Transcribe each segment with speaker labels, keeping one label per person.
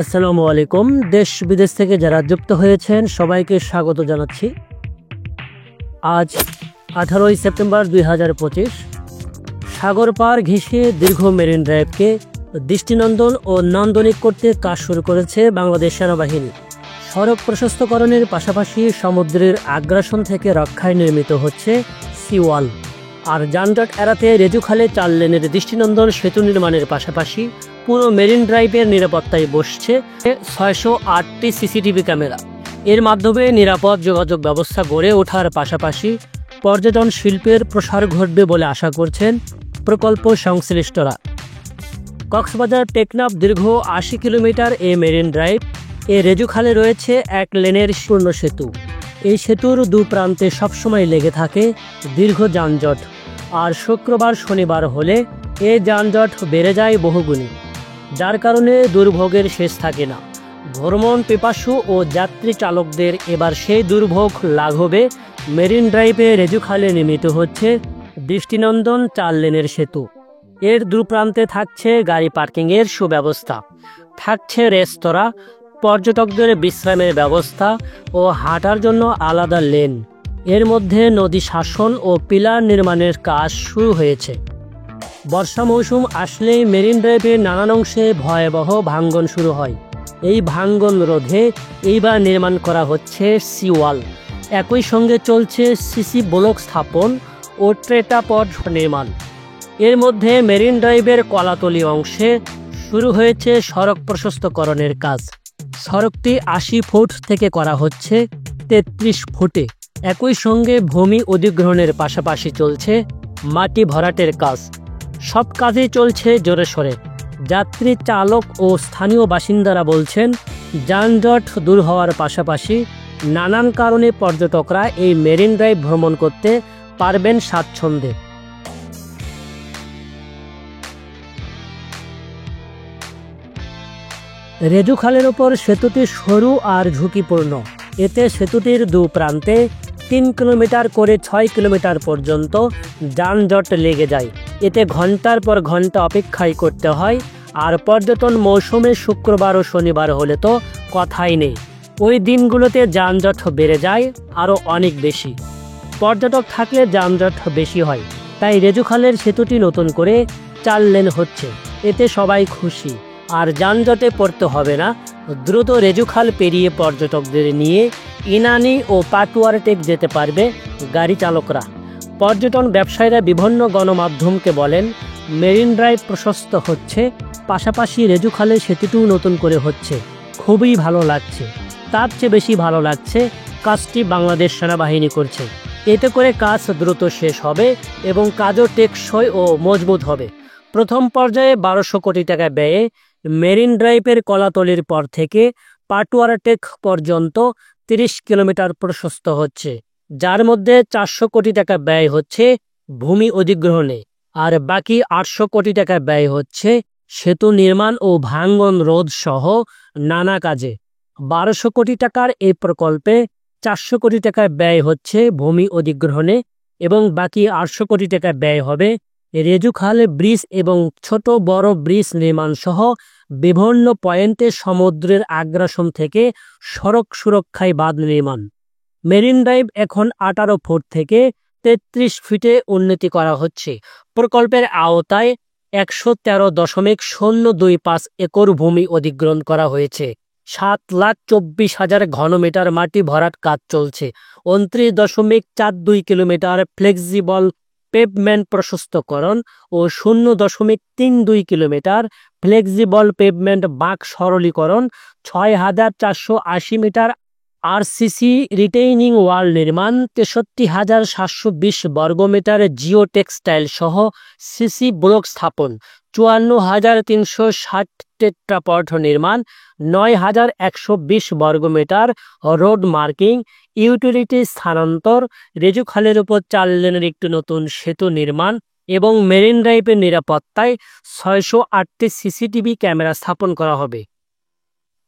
Speaker 1: আসসালামু আলাইকুম। দেশ বিদেশ থেকে যারা যুক্ত হয়েছেন সবাইকে স্বাগত জানাচ্ছি। আজ 18ই সেপ্টেম্বর 2025। সাগর পার ঘেঁষে দীর্ঘ মেরিন ড্রাইভকে দৃষ্টিনন্দন ও নান্দনিক করতে কাজ শুরু করেছে বাংলাদেশ সেনাবাহিনী। সড়ক প্রশস্তকরণের পাশাপাশি সমুদ্রের আগ্রাসন থেকে রক্ষায় নির্মিত হচ্ছে সি ওয়াল। আর যানজট এড়াতে রেজুখালে 4 লেনের দৃষ্টিনন্দন সেতু নির্মাণের পাশাপাশি পুরো মেরিন ড্রাইভের নিরাপত্তায় বসছে 608টি সিসিটিভি ক্যামেরা। এর মাধ্যমে নিরাপদ যোগাযোগ ব্যবস্থা গড়ে ওঠার পাশাপাশি পর্যটন শিল্পের প্রসার ঘটবে বলে আশা করছেন প্রকল্প সংশ্লিষ্টরা। কক্সবাজার টেকনাফ দীর্ঘ 80 কিলোমিটার এই মেরিন ড্রাইভ। এ রেজুখালে রয়েছে 1 লেনের পূর্ণ সেতু। এই সেতুর দুপ্রান্তে সবসময় লেগে থাকে দীর্ঘ যানজট, আর শুক্রবার শনিবার হলে এ যানজট বেড়ে যায় বহুগুণে, যার কারণে দুর্ভোগের শেষ থাকে না। ভ্রমণ পিপাসু ও যাত্রী চালকদের এবার সেই দুর্ভোগ লাঘবে মেরিন ড্রাইভে রেজুখালে নির্মিত হচ্ছে দৃষ্টিনন্দন 4 লেনের সেতু। এর দুপ্রান্তে থাকছে গাড়ি পার্কিংয়ের সুব্যবস্থা, থাকছে রেস্তোরাঁ, পর্যটকদের বিশ্রামের ব্যবস্থা ও হাঁটার জন্য আলাদা লেন। এর মধ্যে নদী শাসন ও পিলার নির্মাণের কাজ শুরু হয়েছে। বর্ষা মৌসুম আসলেই মেরিন ড্রাইভের নানান অংশে ভয়াবহ ভাঙ্গন শুরু হয়। এই ভাঙ্গন রোধে এইবার নির্মাণ করা হচ্ছে সি ওয়াল। একই সঙ্গে চলছে সিসি ব্লক স্থাপন ও ট্রেটাপড নির্মাণ। এর মধ্যে মেরিন ড্রাইভের কলাতলি অংশে শুরু হয়েছে সড়ক প্রশস্তকরণের কাজ। সড়কটি 80 ফুট থেকে করা হচ্ছে 33 ফুটে। একই সঙ্গে ভূমি অধিগ্রহণের পাশাপাশি চলছে মাটি ভরাটের কাজ। সব কাজেই চলছে জোরে সোরে। যাত্রী চালক ও স্থানীয় বাসিন্দারা বলছেন, যানজট দূর হওয়ার পাশাপাশি নানান কারণে পর্যটকরা এই মেরিন ড্রাইভ ভ্রমণ করতে পারবেন স্বাচ্ছন্দ্যে। রেজুখালের ওপর সেতুটি সরু আর ঝুঁকিপূর্ণ। এতে সেতুটির দুপ্রান্তে 3 কিলোমিটার করে 6 কিলোমিটার পর্যন্ত যানজট লেগে যায়। এতে ঘন্টার পর ঘন্টা অপেক্ষাই করতে হয়। আর পর্যটন মৌসুমে শুক্রবার ও শনিবার হলে তো কথাই নেই। ওই দিনগুলোতে যানজট বেড়ে যায় আরও অনেক বেশি। পর্যটক থাকলে যানজট বেশি হয়। তাই রেজুখালের সেতুটি নতুন করে 4 লেন হচ্ছে। এতে সবাই খুশি, আর যানজটে পড়তে হবে না। দ্রুত রেজুখাল পেরিয়ে পর্যটকদের নিয়ে ইনানি ও পাটুয়ারটেক যেতে পারবে গাড়ি চালকরা। পর্যটন ব্যবসায়ীরা বিভিন্ন গণমাধ্যমকে বলেন, মেরিন ড্রাইভ প্রশস্ত হচ্ছে, পাশাপাশি রেজুখালের সেতুটিও নতুন করে হচ্ছে। খুবই ভালো লাগছে। তার চেয়ে বেশি ভালো লাগছে কাজটি বাংলাদেশ সেনাবাহিনী করছে। এতে করে কাজ দ্রুত শেষ হবে এবং কাজও টেকসই ও মজবুত হবে। প্রথম পর্যায়ে 1200 কোটি টাকা ব্যয়ে মেরিন ড্রাইভের কলাতলির পর থেকে পাটুয়ারটেক পর্যন্ত 30 কিলোমিটার প্রশস্ত হচ্ছে, যার মধ্যে 400 কোটি টাকা ব্যয় হচ্ছে ভূমি অধিগ্রহণে, আর বাকি 800 কোটি টাকা ব্যয় হচ্ছে সেতু নির্মাণ ও ভাঙ্গন রোধ সহ নানা কাজে। 1200 কোটি টাকার এই প্রকল্পে 400 কোটি টাকা ব্যয় হচ্ছে ভূমি অধিগ্রহণে এবং বাকি 800 কোটি টাকা ব্যয় হবে রেজুখাল ব্রিজ এবং ছোট বড় ব্রিজ নির্মাণ সহ বিভিন্ন পয়েন্টে সমুদ্রের আগ্রাসন থেকে সড়ক সুরক্ষায় বাঁধ নির্মাণ। মেরিন ড্রাইভ এখন 18 ফুট থেকে 33 ফিটে উন্নতি করা হচ্ছে। প্রকল্পের আওতায় 113.025 একর ভূমি অধিগ্রহণ করা হয়েছে। 7,24,000 ঘনমিটার মাটি ভরাট কাজ চলছে। 29.42 কিলোমিটার ফ্লেক্সিবল পেভমেন্ট প্রশস্তকরণ ও 0.32 কিলোমিটার ফ্লেক্সিবল পেভমেন্ট বাঁক সরলীকরণ, 6,480 মিটার আরসিসি রিটেইনিং ওয়াল নির্মাণ, 63,720 বর্গমিটার জিও টেক্সটাইল সহ সিসি ব্লক স্থাপন, 54,360 টেট্রাপড নির্মাণ, 9,120 বর্গমিটার রোড মার্কিং, ইউটিলিটি স্থানান্তর, রেজুখালের উপর 4 লেনের একটি নতুন সেতু নির্মাণ এবং মেরিন ড্রাইভের নিরাপত্তায় 608টি সিসিটিভি ক্যামেরা স্থাপন করা হবে।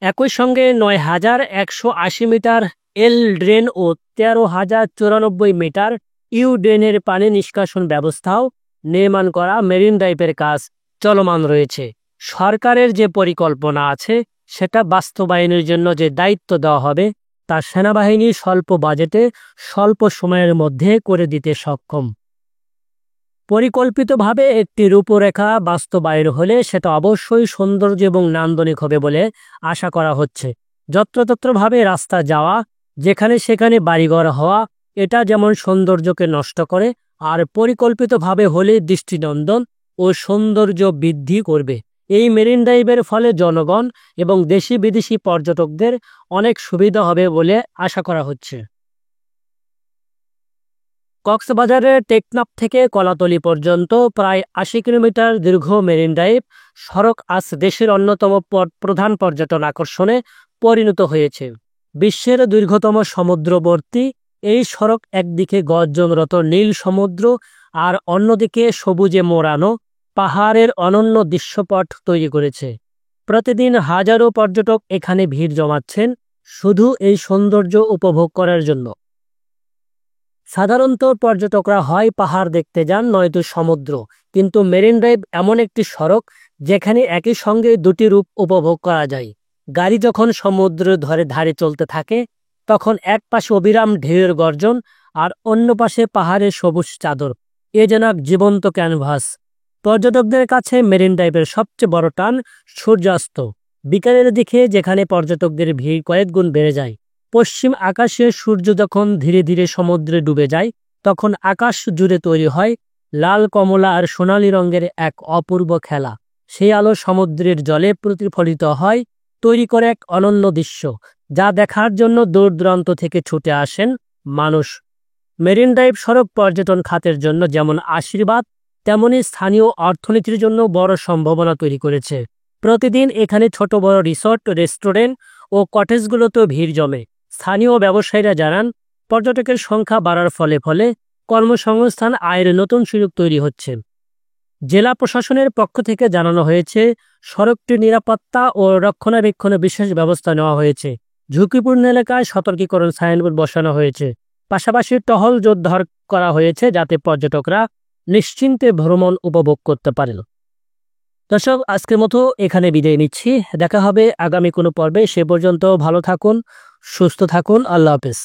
Speaker 1: একই সঙ্গে 9,180 মিটার এল ড্রেন ও 13,094 মিটার ইউ ড্রেনের পানি নিষ্কাশন ব্যবস্থাও নির্মাণ করা মেরিন ড্রাইভের কাজ চলমান রয়েছে। সরকারের যে পরিকল্পনা আছে সেটা বাস্তবায়নের জন্য যে দায়িত্ব দেওয়া হবে তা সেনাবাহিনী স্বল্প বাজেটে স্বল্প সময়ের মধ্যে করে দিতে সক্ষম। পরিকল্পিতভাবে একটি রূপরেখা বাস্তবায়ন হলে সেটা অবশ্যই সৌন্দর্য এবং নান্দনিক হবে বলে আশা করা হচ্ছে। যত্রতত্রভাবে রাস্তা যাওয়া, যেখানে সেখানে বাড়িঘর হওয়া, এটা যেমন সৌন্দর্যকে নষ্ট করে, আর পরিকল্পিতভাবে হলে দৃষ্টিনন্দন ও সৌন্দর্য বৃদ্ধি করবে। এই মেরিন ড্রাইভের ফলে জনগণ এবং দেশি বিদেশি পর্যটকদের অনেক সুবিধা হবে বলে আশা করা হচ্ছে। কক্সবাজারের টেকনাফ থেকে কলাতলী পর্যন্ত প্রায় ৮০ কিলোমিটার দীর্ঘ মেরিন ড্রাইভ সড়ক আজ দেশের অন্যতম প্রধান পর্যটন আকর্ষণে পরিণত হয়েছে। বিশ্বের দীর্ঘতম সমুদ্রবর্তী এই সড়ক একদিকে গর্জনরত নীল সমুদ্র আর অন্যদিকে সবুজে মোড়ানো পাহাড়ের অনন্য দৃশ্যপট তৈরি করেছে। প্রতিদিন হাজারো পর্যটক এখানে ভিড় জমাচ্ছেন শুধু এই সৌন্দর্য উপভোগ করার জন্য। সাধারণত পর্যটকরা হয় পাহাড় দেখতে যান নয়তো সমুদ্র, কিন্তু মেরিন ড্রাইভ এমন একটি সড়ক যেখানে একই সঙ্গে দুটি রূপ উপভোগ করা যায়। গাড়ি যখন সমুদ্রের ধারে চলতে থাকে তখন এক পাশে অবিরাম ঢেউয়ের গর্জন আর অন্য পাশে পাহাড়ের সবুজ চাদর, এ যেন এক জীবন্ত ক্যানভাস। পর্যটকদের কাছে মেরিন ড্রাইভের সবচেয়ে বড় টান সূর্যাস্ত। বিকালের দিকে যেখানে পর্যটকদের ভিড় কয়েক গুণ বেড়ে যায়। পশ্চিম আকাশে সূর্য যখন ধীরে ধীরে সমুদ্রে ডুবে যায় তখন আকাশ জুড়ে তৈরি হয় লাল, কমলা আর সোনালী রঙের এক অপূর্ব খেলা। সেই আলো সমুদ্রের জলে প্রতিফলিত হয়, তৈরি করে এক অনন্য দৃশ্য যা দেখার জন্য দূর দূরান্ত থেকে ছুটে আসেন মানুষ। মেরিন ড্রাইভ সড়ক পর্যটন খাতের জন্য যেমন আশীর্বাদ, তেমনি স্থানীয় অর্থনীতির জন্য বড় সম্ভাবনা তৈরি করেছে। প্রতিদিন এখানে ছোট বড় রিসোর্ট, রেস্টুরেন্ট ও কটেজগুলোতেও ভিড় জমে। স্থানীয় ব্যবসায়ীরা জানান, পর্যটকের সংখ্যা বাড়ার ফলে কর্মসংস্থান, আয়ের নতুন সুযোগ তৈরি হচ্ছে। জেলা প্রশাসনের পক্ষ থেকে জানানো হয়েছে, সড়কটির নিরাপত্তা ও রক্ষণাবেক্ষণে বিশেষ ব্যবস্থা নেওয়া হয়েছে। ঝুঁকিপূর্ণ এলাকায় সতর্কীকরণ সাইনবোর্ড বসানো হয়েছে। পাশাপাশি টহল জোরদার করা হয়েছে যাতে পর্যটকরা নিশ্চিন্তে ভ্রমণ উপভোগ করতে পারেন। দর্শক, আজকের মতো এখানে বিদায় নিচ্ছি। দেখা হবে আগামী কোনো পর্বে। সে পর্যন্ত ভালো থাকুন, সুস্থ থাকুন। আল্লাহ হাফেজ।